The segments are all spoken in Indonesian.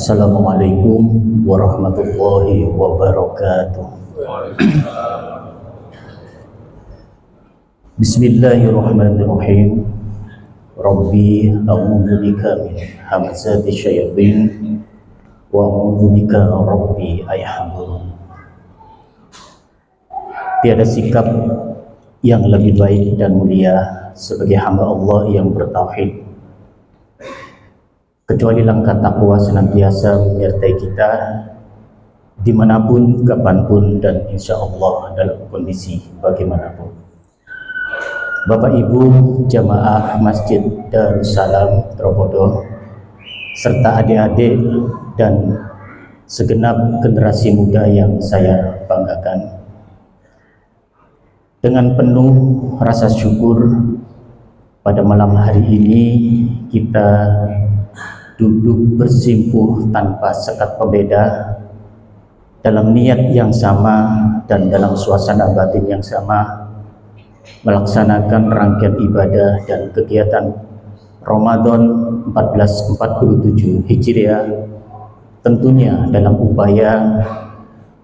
Assalamualaikum warahmatullahi wabarakatuh. Bismillahirrahmanirrahim. Rabbi a'udzu bika min hamazati syayatin wa a'udzu bika rabbi ayyahdurun. Tiada sikap yang lebih baik dan mulia sebagai hamba Allah yang bertauhid kecuali langkah takwa senantiasa menyertai kita dimanapun, kapanpun, dan insya Allah dalam kondisi bagaimanapun. Bapak Ibu jamaah Masjid Darussalam Tropodo serta adik-adik dan segenap generasi muda yang saya banggakan, dengan penuh rasa syukur pada malam hari ini kita duduk bersimpuh tanpa sekat pembeda dalam niat yang sama dan dalam suasana batin yang sama, melaksanakan rangkaian ibadah dan kegiatan Ramadan 1447 Hijriah, tentunya dalam upaya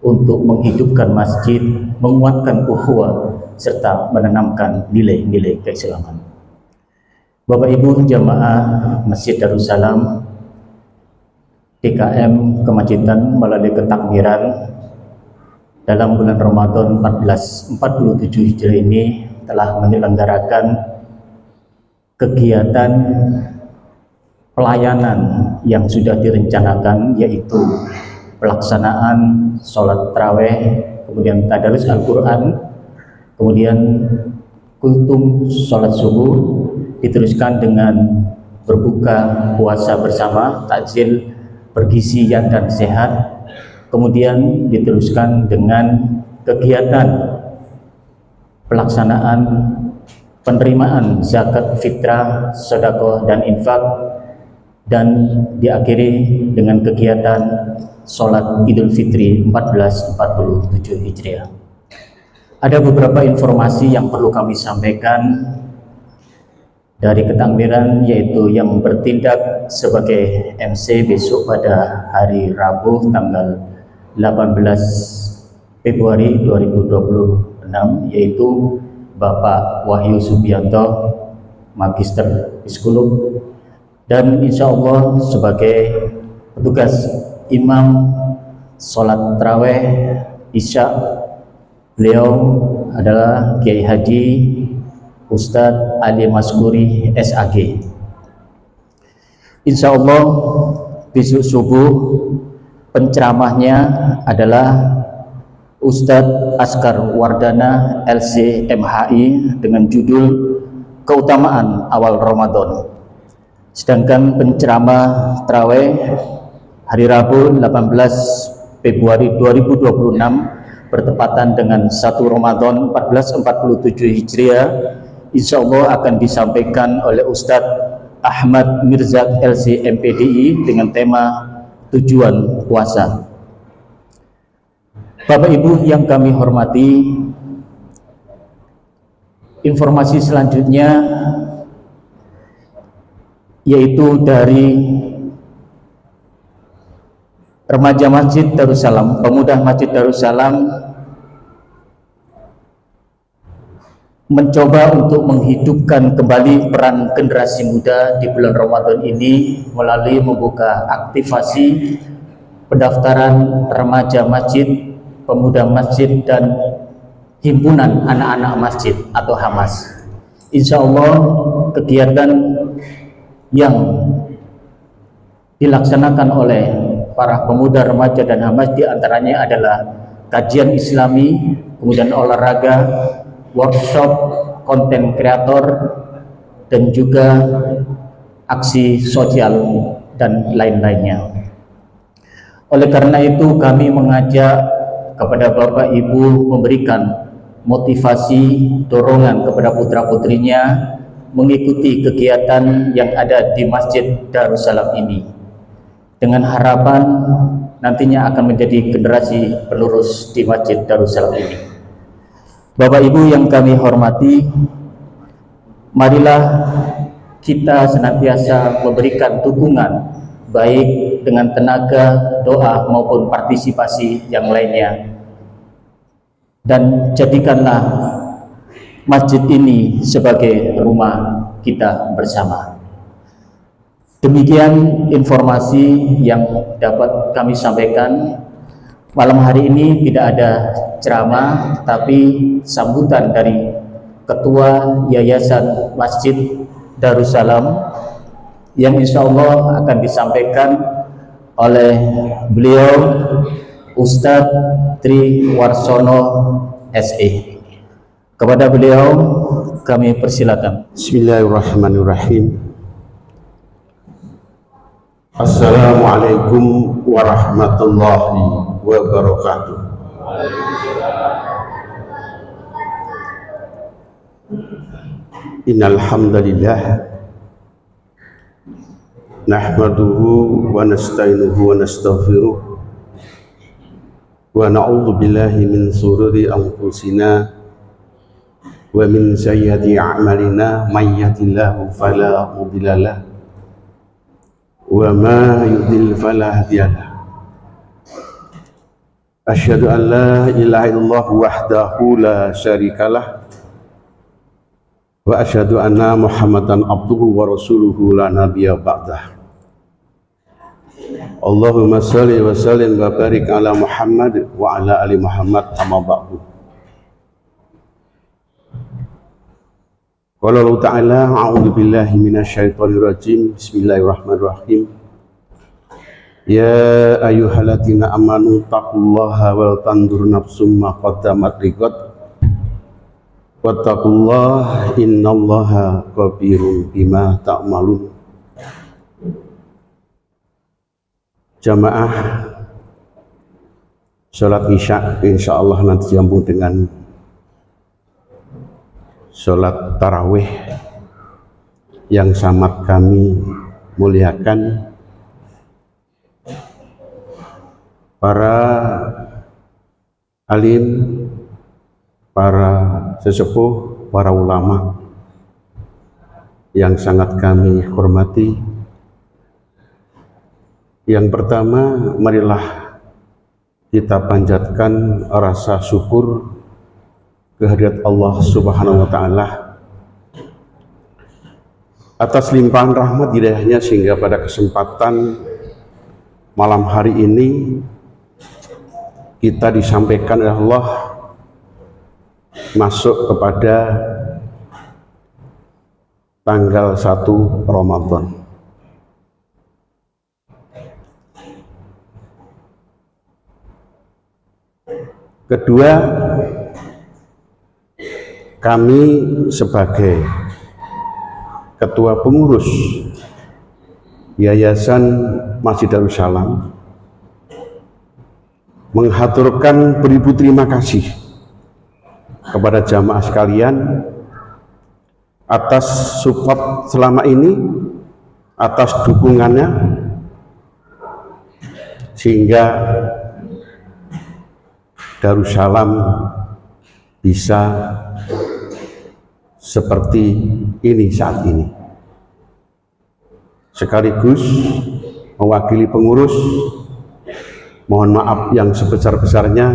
untuk menghidupkan masjid, menguatkan ukhuwah, serta menanamkan nilai-nilai keislaman. Bapak Ibu jamaah Masjid Darussalam DKM Kemajitan melalui ketakbiran dalam bulan Ramadan 1447 Hijriah ini telah menyelenggarakan kegiatan pelayanan yang sudah direncanakan, yaitu pelaksanaan sholat tarawih, kemudian tadarus Al-Quran, kemudian kultum sholat subuh, diteruskan dengan berbuka puasa bersama, takjil bergizi dan sehat, kemudian diteruskan dengan kegiatan pelaksanaan penerimaan zakat fitrah, sedekah dan infak, dan diakhiri dengan kegiatan sholat Idul Fitri 1447 Hijriah. Ada beberapa informasi yang perlu kami sampaikan dari ketakbiran, yaitu yang bertindak sebagai MC besok pada hari Rabu tanggal 18 Februari 2026, yaitu Bapak Wahyu Subianto, Magister Psikolog, dan insya Allah sebagai petugas imam sholat tarawih Isya, beliau adalah Kiai Haji Ustadz Ali Maskuri SAG. Insya Allah besok subuh penceramahnya adalah Ustadz Askar Wardana LC MHI dengan judul Keutamaan Awal Ramadan. Sedangkan penceramah tarawih hari Rabu 18 Februari 2026 bertepatan dengan 1 Ramadan 1447 Hijriah, insya Allah akan disampaikan oleh Ustadz Ahmad Mirzak LC MPDI dengan tema tujuan puasa. Bapak Ibu yang kami hormati, informasi selanjutnya yaitu dari remaja Masjid Darussalam, pemuda Masjid Darussalam mencoba untuk menghidupkan kembali peran generasi muda di bulan Ramadan ini melalui membuka aktivasi pendaftaran remaja masjid, pemuda masjid, dan himpunan anak-anak masjid atau Hamas. Insya Allah kegiatan yang dilaksanakan oleh para pemuda, remaja, dan Hamas diantaranya adalah kajian Islami, kemudian olahraga, workshop, konten kreator, dan juga aksi sosial dan lain-lainnya. Oleh karena itu kami mengajak kepada Bapak Ibu memberikan motivasi, dorongan kepada putra-putrinya mengikuti kegiatan yang ada di Masjid Darussalam ini, dengan harapan nantinya akan menjadi generasi penerus di Masjid Darussalam ini. Bapak Ibu yang kami hormati, marilah kita senantiasa memberikan dukungan baik baik dengan tenaga, doa maupun partisipasi yang lainnya. Dan jadikanlah masjid ini sebagai rumah kita bersama. Demikian informasi yang dapat kami sampaikan. Malam hari ini tidak ada ceramah, tapi sambutan dari Ketua Yayasan Masjid Darussalam yang insya Allah akan disampaikan oleh beliau Ustadz Tri Warsono SE. Kepada beliau kami persilakan. Bismillahirrahmanirrahim. Assalamualaikum warahmatullahi wabarakatuh. Innal hamdalillah nahmaduhu wa nasta'inuhu wa nastaghfiruh wa na'udzu billahi min shururi anfusina wa min sayyiati a'malina may yahdihillahu fala mudilla lahu wa ma yudlil fala hadiya lahu. Asyhadu an la ilaha illallah wahdahu la syarikalah wa asyhadu anna Muhammadan abduhu wa rasuluhu la nabiyya ba'dah. Allahumma shalli wa sallim wa barik ala Muhammad wa ala ali Muhammad amma ba'du. Qala Allah Ta'ala a'udzu billahi minasyaitonir rajim. Bismillahirrahmanirrahim. Ya ayyuhalladzina amanu taqullaha wal tanzur nafsum ma qaddamat liqad wattaqullaha innallaha khabirun bima ta'malun. Jamaah salat Isya insyaallah nanti disambung dengan salat tarawih yang sangat kami muliakan. Para alim, para sesepuh, para ulama yang sangat kami hormati. Yang pertama, marilah kita panjatkan rasa syukur kehadirat Allah Subhanahu wa Ta'ala atas limpahan rahmat hidayahnya, sehingga pada kesempatan malam hari ini kita disampaikan oleh Allah masuk kepada tanggal 1 Ramadan. Kedua, kami sebagai ketua pengurus Yayasan Masjid Darussalam menghaturkan beribu terima kasih kepada jamaah sekalian atas support selama ini, atas dukungannya, sehingga Darussalam bisa seperti ini saat ini. Sekaligus mewakili pengurus, mohon maaf yang sebesar-besarnya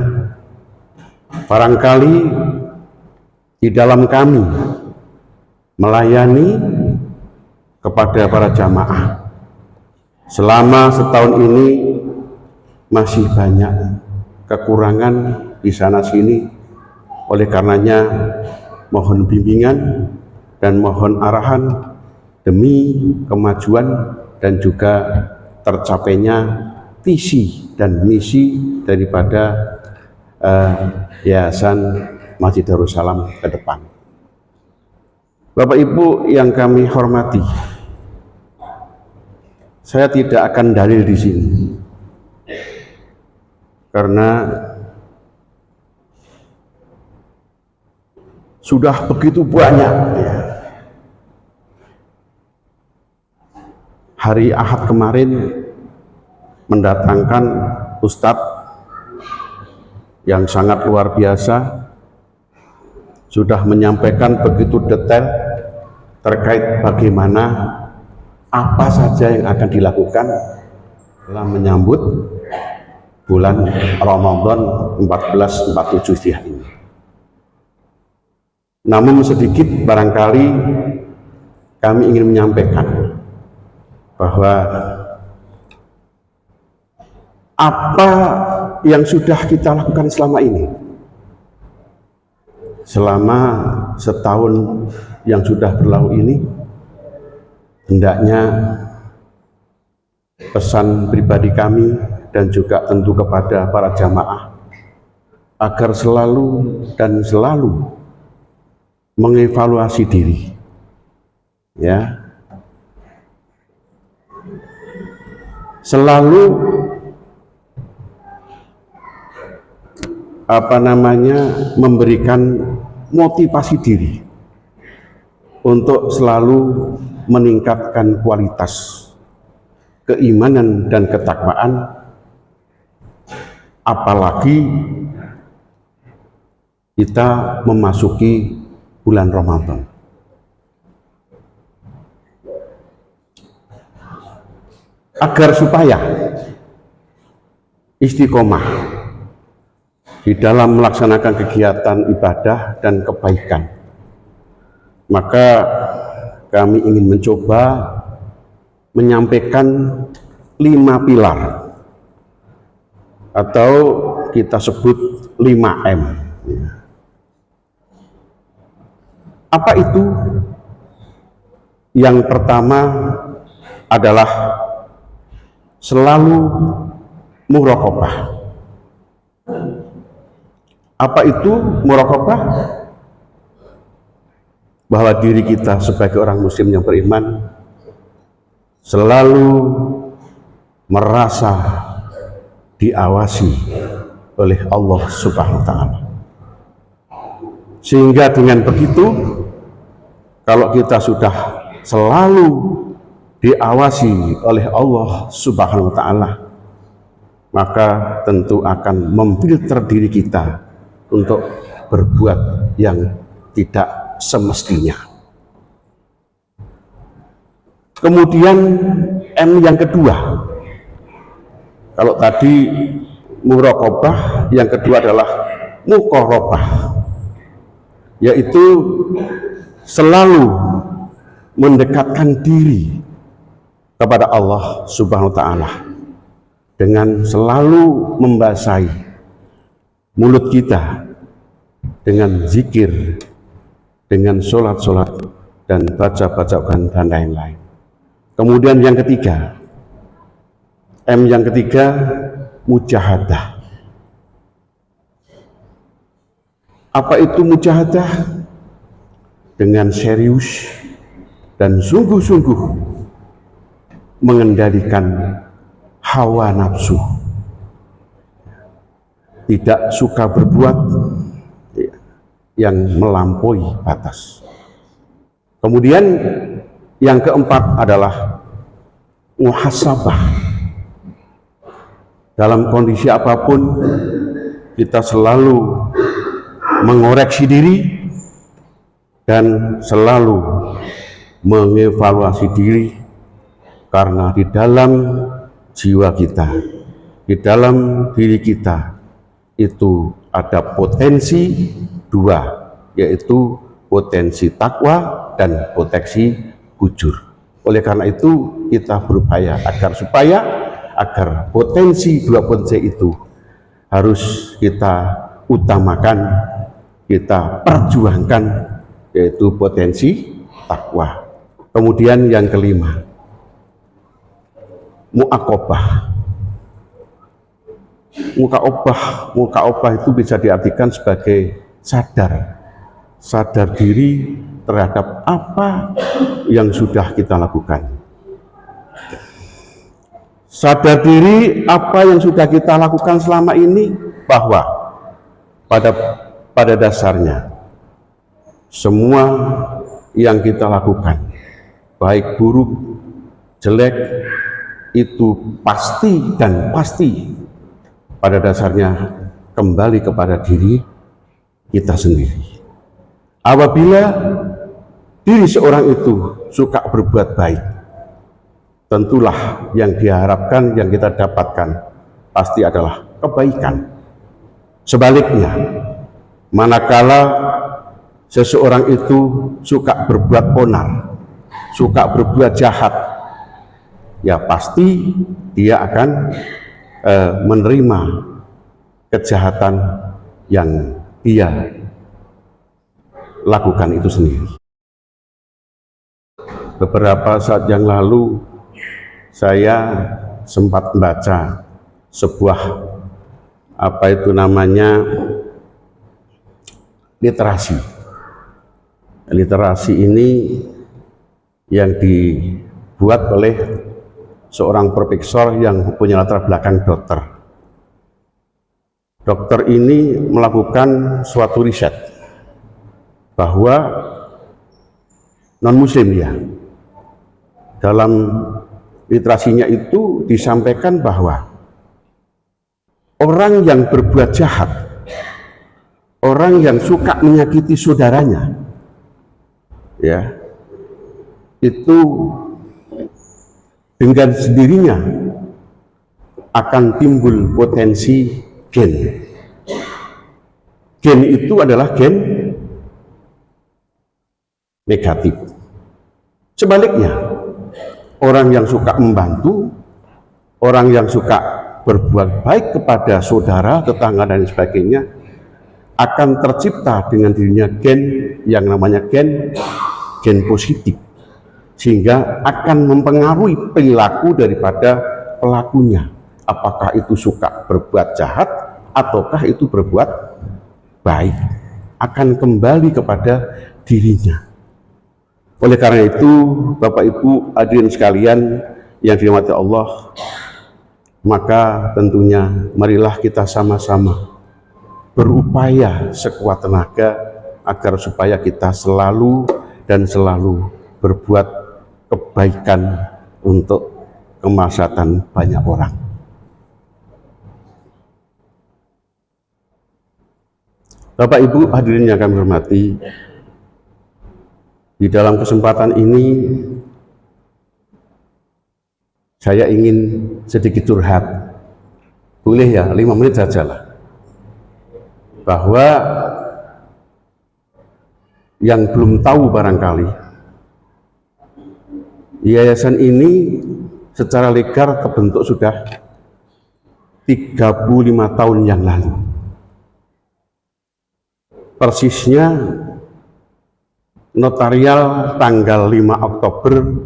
barangkali di dalam kami melayani kepada para jamaah selama setahun ini masih banyak kekurangan di sana sini. Oleh karenanya mohon bimbingan dan mohon arahan demi kemajuan dan juga tercapainya visi dan misi daripada Yayasan Masjid Darussalam ke depan. Bapak Ibu yang kami hormati, saya tidak akan dalil di sini karena sudah begitu banyak ya. Hari Ahad kemarin mendatangkan Ustadz yang sangat luar biasa, sudah menyampaikan begitu detail terkait bagaimana apa saja yang akan dilakukan telah menyambut bulan Ramadan 1447 Hijriah ini. Namun sedikit barangkali kami ingin menyampaikan bahwa apa yang sudah kita lakukan selama ini, selama setahun yang sudah berlalu ini, hendaknya pesan pribadi kami dan juga tentu kepada para jamaah agar selalu dan selalu mengevaluasi diri, ya, selalu memberikan motivasi diri untuk selalu meningkatkan kualitas keimanan dan ketakwaan, apalagi kita memasuki bulan Ramadan. Agar supaya istiqomah di dalam melaksanakan kegiatan ibadah dan kebaikan, maka kami ingin mencoba menyampaikan 5 pilar atau kita sebut 5M. Apa itu? Yang pertama adalah selalu muraqabah. Apa itu muraqabah? Bahwa diri kita sebagai orang muslim yang beriman selalu merasa diawasi oleh Allah Subhanahu wa ta'ala. Sehingga dengan begitu, kalau kita sudah selalu diawasi oleh Allah Subhanahu wa ta'ala, maka tentu akan memfilter diri kita untuk berbuat yang tidak semestinya. Kemudian M yang kedua, kalau tadi muraqabah, yang kedua adalah muqarabah, yaitu selalu mendekatkan diri kepada Allah Subhanahu wa ta'ala dengan selalu membasahi mulut kita dengan zikir, dengan sholat-sholat dan baca-bacaan dan lain-lain. Kemudian yang ketiga, M yang ketiga, mujahadah. Apa itu mujahadah? Dengan serius dan sungguh-sungguh mengendalikan hawa nafsu, tidak suka berbuat yang melampaui batas. Kemudian yang keempat adalah muhasabah. Dalam kondisi apapun kita selalu mengoreksi diri dan selalu mengevaluasi diri, karena di dalam jiwa kita, di dalam diri kita itu ada potensi dua, yaitu potensi takwa dan potensi fujur. Oleh karena itu kita berupaya agar potensi dua potensi itu harus kita utamakan, kita perjuangkan, yaitu potensi takwa. Kemudian yang kelima, muaqabah. Muaqabah itu bisa diartikan sebagai sadar diri terhadap apa yang sudah kita lakukan. Sadar diri apa yang sudah kita lakukan selama ini, bahwa pada dasarnya semua yang kita lakukan, baik buruk, jelek, itu pasti pada dasarnya kembali kepada diri kita sendiri. Apabila diri seorang itu suka berbuat baik, tentulah yang diharapkan, yang kita dapatkan pasti adalah kebaikan. Sebaliknya, manakala seseorang itu suka berbuat onar, suka berbuat jahat, ya pasti dia akan menerima kejahatan yang dia lakukan itu sendiri. Beberapa saat yang lalu saya sempat membaca sebuah literasi. Literasi ini yang dibuat oleh seorang profesor yang punya latar belakang dokter. Dokter ini melakukan suatu riset bahwa non-muslim ya, dalam literasinya itu disampaikan bahwa orang yang berbuat jahat, orang yang suka menyakiti saudaranya, ya, itu dengan sendirinya akan timbul potensi gen. Gen itu adalah gen negatif. Sebaliknya, orang yang suka membantu, orang yang suka berbuat baik kepada saudara, tetangga dan sebagainya, akan tercipta dengan dirinya gen yang namanya gen positif, sehingga akan mempengaruhi perilaku daripada pelakunya, apakah itu suka berbuat jahat ataukah itu berbuat baik, akan kembali kepada dirinya. Oleh karena itu, Bapak Ibu hadirin sekalian yang dirahmati Allah, maka tentunya marilah kita sama-sama berupaya sekuat tenaga agar supaya kita selalu berbuat kebaikan untuk kemaslahatan banyak orang. Bapak Ibu hadirin yang kami hormati, di dalam kesempatan ini saya ingin sedikit curhat. Boleh ya, 5 menit saja lah. Bahwa yang belum tahu barangkali, yayasan ini secara legal terbentuk sudah 35 tahun yang lalu. Persisnya notarial tanggal 5 Oktober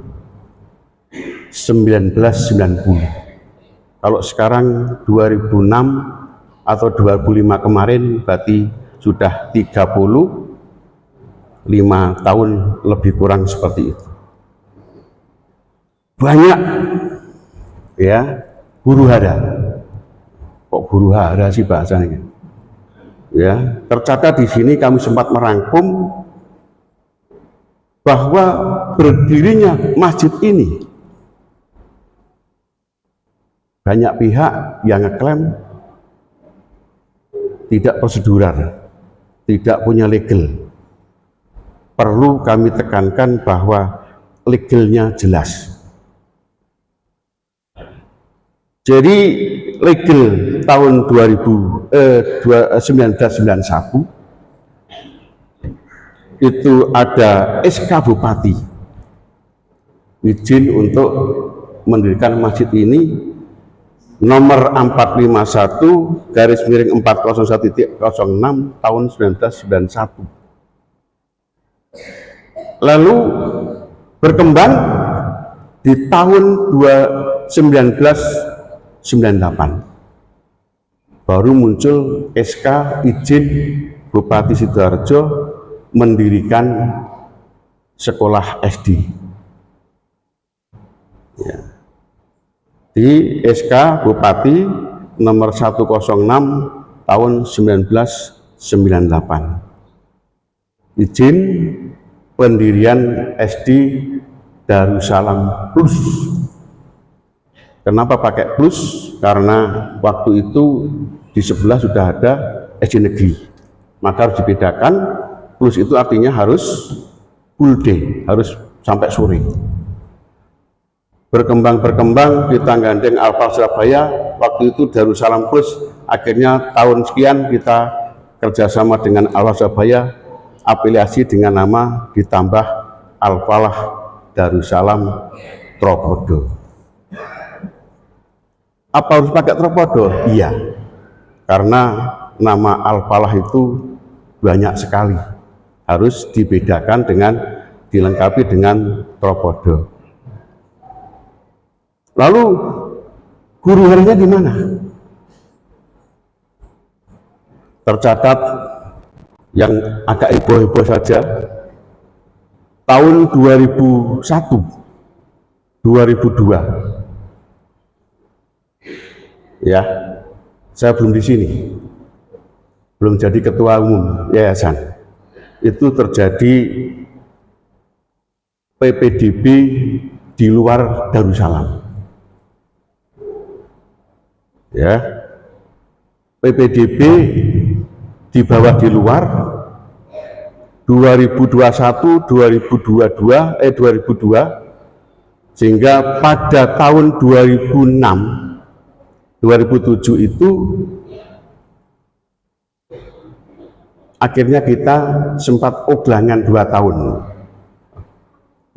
1990. Kalau sekarang 2006 atau 25 kemarin, berarti sudah 35 tahun lebih kurang seperti itu. Banyak ya huru hara. Kok huru hara sih bahasanya? Ya, tercatat di sini kami sempat merangkum bahwa berdirinya masjid ini, banyak pihak yang ngeklaim tidak prosedural, tidak punya legal. Perlu kami tekankan bahwa legalnya jelas. Jadi legal tahun 1991 itu ada SK Bupati izin untuk mendirikan masjid ini nomor 451/4001.06 tahun 1991. Lalu berkembang di tahun 1998 baru muncul SK izin Bupati Sidoarjo mendirikan sekolah SD. Ya. Di SK Bupati nomor 106 tahun 1998. Izin pendirian SD Darussalam Plus. Kenapa pakai plus? Karena waktu itu di sebelah sudah ada SD negeri. Maka harus dibedakan, plus itu artinya harus full day, harus sampai sore. berkembang kita gandeng Alfa Surabaya, waktu itu Darussalam Plus, akhirnya tahun sekian kita kerjasama dengan Alfa Surabaya, afiliasi dengan nama ditambah Al-Falah Darussalam Tropodo. Apa harus pakai Tropodo? Iya, karena nama Al-Falah itu banyak sekali, harus dibedakan dengan, dilengkapi dengan Tropodo. Lalu guru harinya di mana? Tercatat yang agak heboh-heboh saja, tahun 2001, 2002, ya, saya belum di sini, belum jadi ketua umum yayasan. Itu terjadi PPDB di luar Darussalam. Ya, PPDB di bawah di luar 2021 2002 sehingga pada tahun 2006 2007 itu akhirnya kita sempat oglangan 2 tahun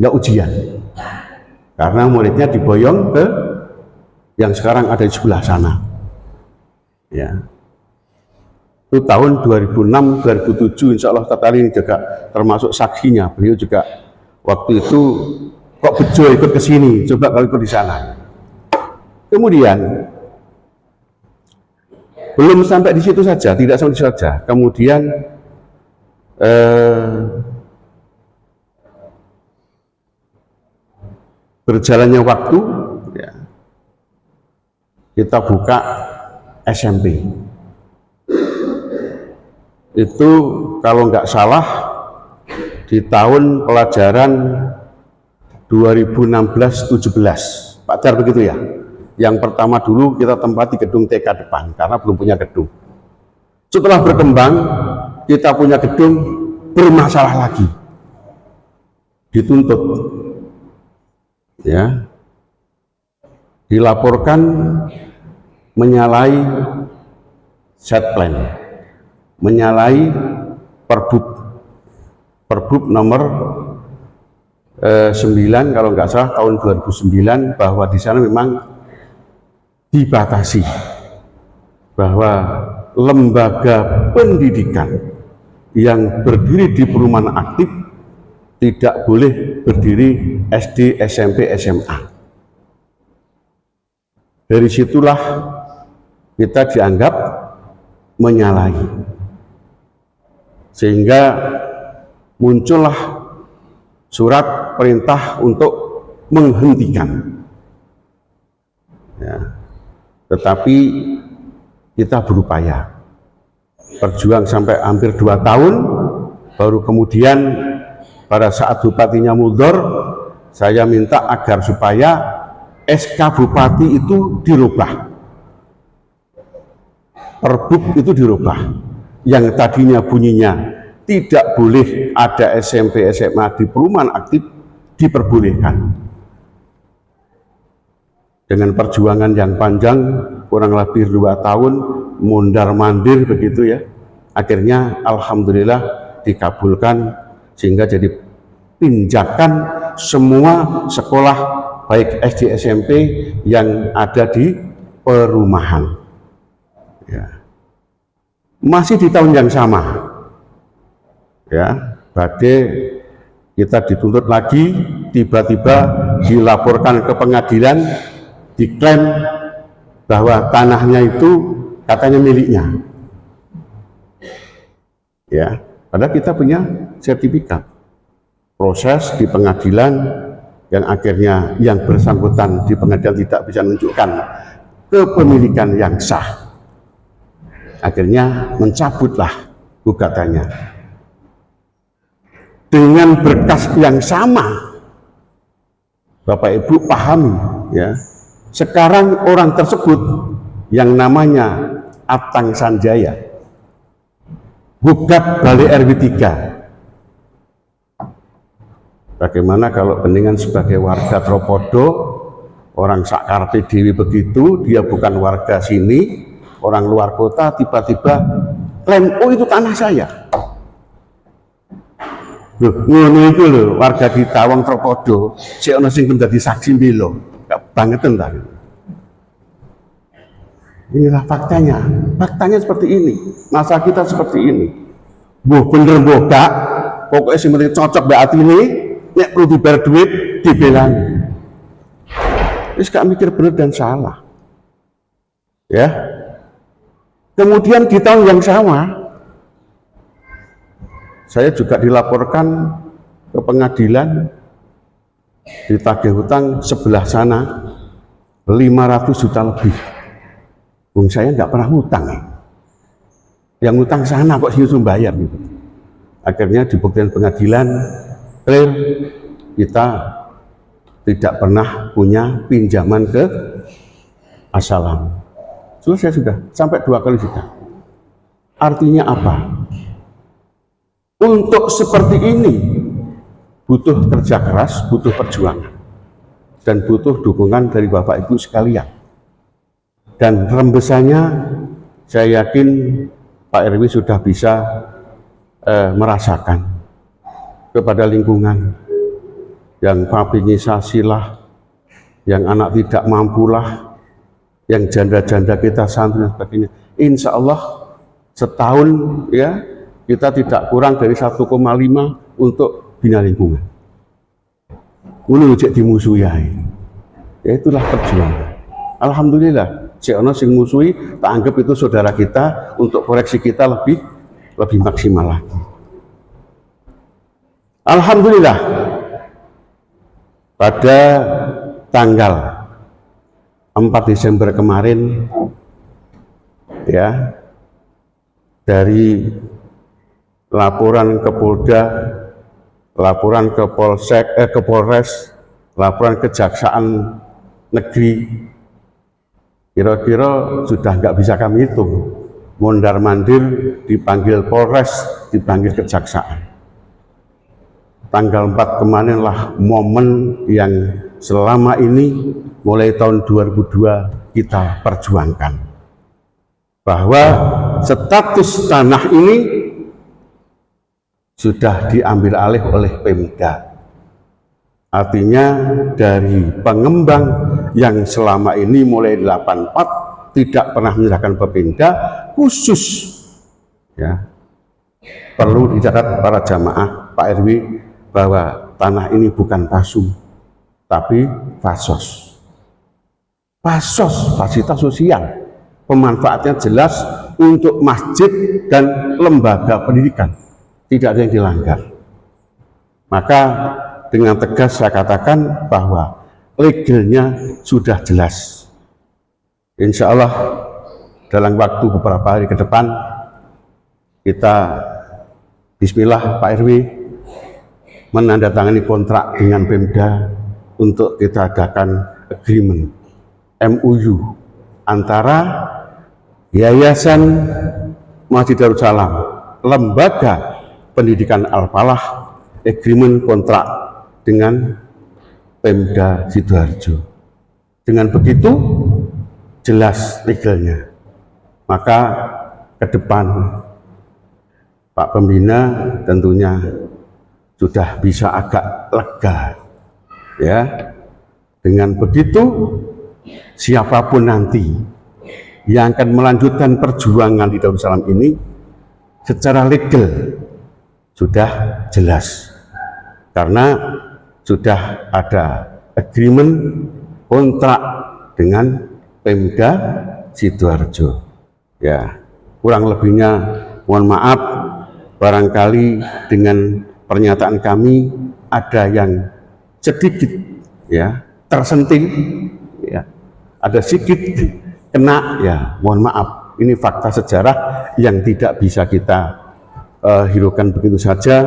nggak ujian karena muridnya diboyong ke yang sekarang ada di sebelah sana, ya. Itu tahun 2006-2007, insya Allah Tata ini juga termasuk saksinya. Beliau juga waktu itu kok bejo ikut ke sini, coba kalau ikut di sana. Kemudian belum sampai di situ saja, tidak sampai di situ saja. Kemudian berjalannya waktu, ya, kita buka SMP. Itu kalau nggak salah di tahun pelajaran 2016-17, Pak Jar begitu ya. Yang pertama dulu kita tempati gedung TK depan karena belum punya gedung. Setelah berkembang kita punya gedung, bermasalah lagi, dituntut, ya, dilaporkan menyalahi set plan, menyalahi Perbub nomor 9 kalau nggak salah tahun 2009, bahwa di sana memang dibatasi bahwa lembaga pendidikan yang berdiri di perumahan aktif tidak boleh berdiri SD, SMP, SMA. Dari situlah kita dianggap menyalahi, sehingga muncullah surat perintah untuk menghentikan, ya. Tetapi kita berupaya berjuang sampai hampir 2 tahun, baru kemudian pada saat bupatinya mundur, saya minta agar supaya SK Bupati itu dirubah, Perbub itu dirubah, yang tadinya bunyinya tidak boleh ada SMP SMA di perumahan aktif diperbolehkan. Dengan perjuangan yang panjang kurang lebih 2 tahun mondar mandir begitu ya, akhirnya alhamdulillah dikabulkan, sehingga jadi pinjakan semua sekolah baik SD SMP yang ada di perumahan, ya. Masih di tahun yang sama, ya, badai kita dituntut lagi, tiba-tiba dilaporkan ke pengadilan, diklaim bahwa tanahnya itu katanya miliknya, ya, padahal kita punya sertifikat. Proses di pengadilan yang akhirnya yang bersangkutan di pengadilan tidak bisa menunjukkan kepemilikan yang sah, akhirnya mencabutlah gugatannya dengan berkas yang sama. Bapak Ibu pahami, ya, sekarang orang tersebut yang namanya Atang Sanjaya gugat Balai RW 3. Bagaimana kalau dengan sebagai warga Tropodo orang sakarpe dewi begitu, dia bukan warga sini, orang luar kota, tiba-tiba klaim, oh itu tanah saya. Loh, ngono itu loh, warga di Tawang Tropodo, si ono sing menjadi saksi bilo, gak bangetan tadi. Inilah faktanya seperti ini, masa kita seperti ini. Boh bener boh gak, pokoknya sing penting cocok mbak ini, nek perlu dibayar duit, dibelani. Wis gak mikir bener dan salah. Ya. Kemudian di tahun yang sama, saya juga dilaporkan ke pengadilan, ditagih hutang sebelah sana 500 juta lebih. Bung saya nggak pernah hutang, yang hutang sana kok sih bayar gitu. Akhirnya dibuktikan pengadilan, clear, kita tidak pernah punya pinjaman ke Asalam. Selesai sudah, sampai 2 kali sudah. Artinya apa? Untuk seperti ini butuh kerja keras, butuh perjuangan, dan butuh dukungan dari Bapak Ibu sekalian. Dan rembesannya saya yakin Pak RW sudah bisa merasakan kepada lingkungan yang papinisasi lah, yang anak tidak mampu lah, yang janda-janda kita santri dan sebagainya. Insya Allah setahun ya kita tidak kurang dari 1,5 untuk bina lingkungan. Mulu cek dimusuhi ya itulah perjuangan. Alhamdulillah, cek ono sing musuhi, tak anggap itu saudara kita untuk koreksi kita lebih maksimal lagi. Alhamdulillah, pada tanggal 4 Desember kemarin ya, dari laporan ke Polda, laporan ke Polsek, ke Polres, laporan Kejaksaan Negeri, kira-kira sudah nggak bisa kami hitung. Mondar mandir dipanggil Polres, dipanggil Kejaksaan. Tanggal 4 kemarin lah momen yang selama ini mulai tahun 2002 kita perjuangkan, bahwa status tanah ini sudah diambil alih oleh Pemda. Artinya dari pengembang yang selama ini mulai 84 tidak pernah menyerahkan ke Pemda, khusus ya, perlu dicatat para jamaah Pak RW bahwa tanah ini bukan pasum tapi fasos. Fasos, fasilitas sosial, pemanfaatnya jelas untuk masjid dan lembaga pendidikan, tidak ada yang dilanggar. Maka dengan tegas saya katakan bahwa legalnya sudah jelas. Insya Allah dalam waktu beberapa hari ke depan kita bismillah Pak RW menandatangani kontrak dengan Pemda untuk kita adakan agreement MOU antara Yayasan Masjid Darussalam, Lembaga Pendidikan Al-Falah, agreement kontrak dengan Pemda Sidoarjo. Dengan begitu jelas legalnya. Maka ke depan Pak Pembina tentunya sudah bisa agak lega ya. Dengan begitu siapapun nanti yang akan melanjutkan perjuangan di Darussalam ini secara legal sudah jelas, karena sudah ada agreement kontrak dengan Pemda Sidoarjo. Ya, kurang lebihnya mohon maaf barangkali dengan pernyataan kami ada yang sedikit ya tersentil ya, ada sedikit kena ya, mohon maaf. Ini fakta sejarah yang tidak bisa kita hiraukan begitu saja.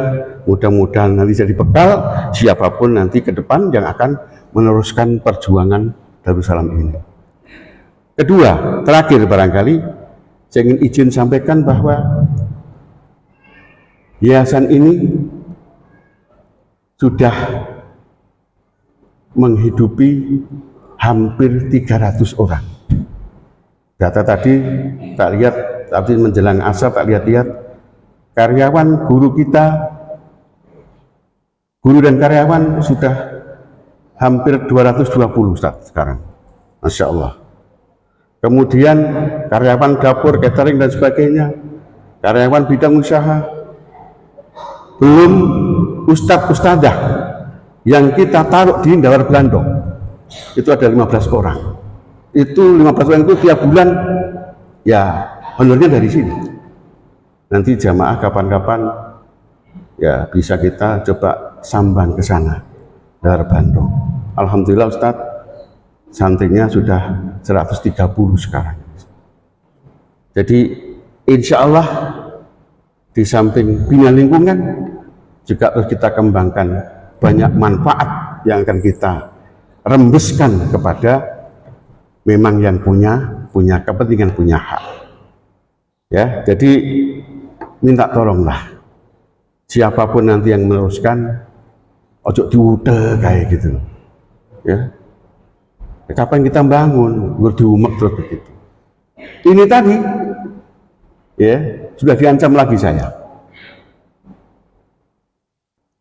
Mudah-mudahan nanti jadi bekal siapapun nanti ke depan yang akan meneruskan perjuangan Darussalam ini. Kedua, terakhir barangkali saya ingin izin sampaikan bahwa yayasan ini sudah menghidupi hampir 300 orang. Data tadi tak lihat, tapi menjelang asar tak lihat-lihat, karyawan guru kita, guru dan karyawan sudah hampir 220 Ustaz sekarang, Masya Allah. Kemudian karyawan dapur, catering dan sebagainya, karyawan bidang usaha, belum ustadz-ustadzah yang kita taruh di Dawar Blandong, itu ada 15 orang. Itu 15 orang itu tiap bulan ya honornya dari sini. Nanti jamaah kapan-kapan ya bisa kita coba samban ke sana, Dawar Blandong. Alhamdulillah Ustadz, santrinya sudah 130 sekarang. Jadi insya Allah di samping bina lingkungan juga harus kita kembangkan banyak manfaat yang akan kita rembeskan kepada memang yang punya kepentingan, punya hak. Ya, jadi minta tolonglah siapapun nanti yang meneruskan, ojo diude kayak gitu. Ya. Kapan kita bangun, berdiumek terus begitu. Ini tadi, ya sudah diancam lagi saya,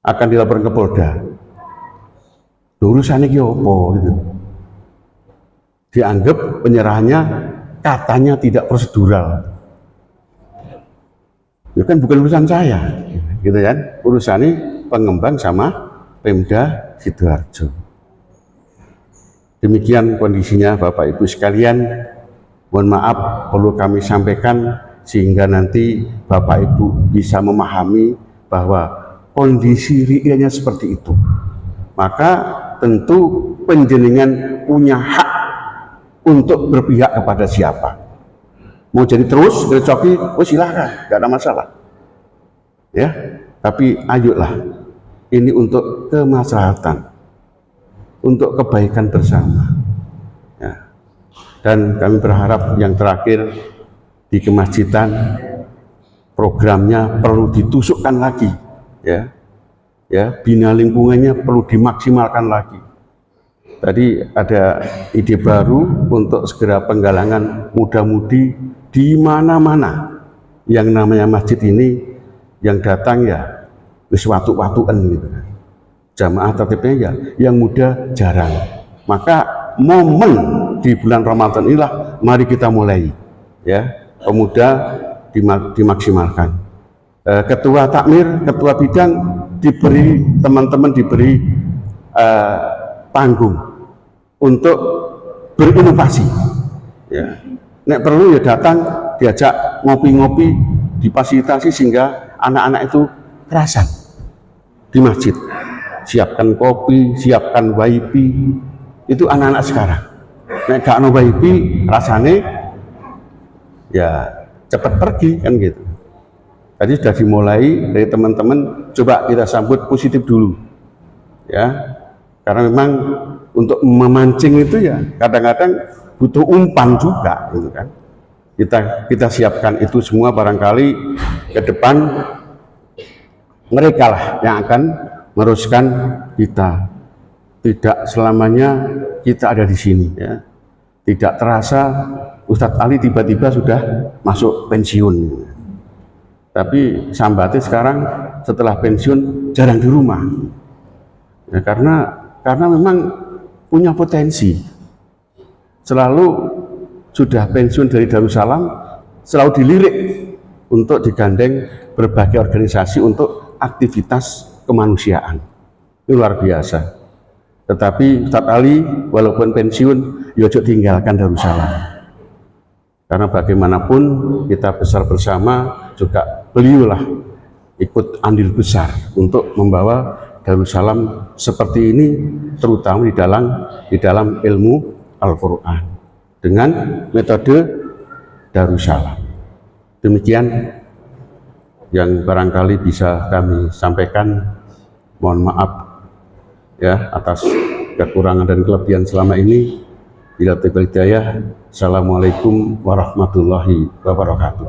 akan dilaporkan ke Polda. Urusannya apa gitu. Dianggap penyerahannya katanya tidak prosedural. Ya kan bukan urusan saya, gitu kan? Urusannya pengembang sama Pemda Sidoarjo. Demikian kondisinya Bapak Ibu sekalian. Mohon maaf perlu kami sampaikan sehingga nanti Bapak Ibu bisa memahami bahwa kondisi realnya seperti itu. Maka tentu penjenengan punya hak untuk berpihak kepada siapa. Mau jadi terus direcoki, oh silahkan, gak ada masalah. Ya, tapi ayolah, ini untuk kemaslahatan, untuk kebaikan bersama. Ya. Dan kami berharap yang terakhir di kemasjidan programnya perlu ditusukkan lagi, ya, bina lingkungannya perlu dimaksimalkan lagi. Tadi ada ide baru untuk segera penggalangan muda-mudi di mana-mana yang namanya masjid ini, yang datang ya wis watu-watuan gitu kan. Jamaah tertibnya ya yang muda jarang. Maka momen di bulan Ramadan inilah mari kita mulai, ya, pemuda dimaksimalkan. Ketua takmir, ketua bidang diberi, teman-teman diberi panggung untuk berinovasi. Ya. Nek perlu ya datang, diajak ngopi-ngopi, difasilitasi sehingga anak-anak itu kerasan di masjid. Siapkan kopi, siapkan wifi, itu anak-anak sekarang. Nek gak ono wifi, rasane ya cepat pergi kan gitu. Tadi sudah dimulai dari teman-teman, coba kita sambut positif dulu, ya, karena memang untuk memancing itu ya kadang-kadang butuh umpan juga, gitu kan. Kita siapkan itu semua, barangkali ke depan mereka lah yang akan meneruskan kita. Tidak selamanya kita ada di sini, ya. Tidak terasa Ustadz Ali tiba-tiba sudah masuk pensiun. Tapi sambatnya sekarang setelah pensiun jarang di rumah, ya, karena memang punya potensi. Selalu sudah pensiun dari Darussalam, selalu dilirik untuk digandeng berbagai organisasi untuk aktivitas kemanusiaan. Itu luar biasa. Tetapi Ustadz Ali walaupun pensiun, ya ojo tinggalkan Darussalam. Karena bagaimanapun kita besar bersama, juga beliaulah ikut andil besar untuk membawa Darussalam seperti ini, terutama di dalam ilmu Al-Quran dengan metode Darussalam. Demikian yang barangkali bisa kami sampaikan. Mohon maaf ya atas kekurangan dan kelebihan selama ini. Bila taufiq wal hidayah. Assalamualaikum warahmatullahi wabarakatuh.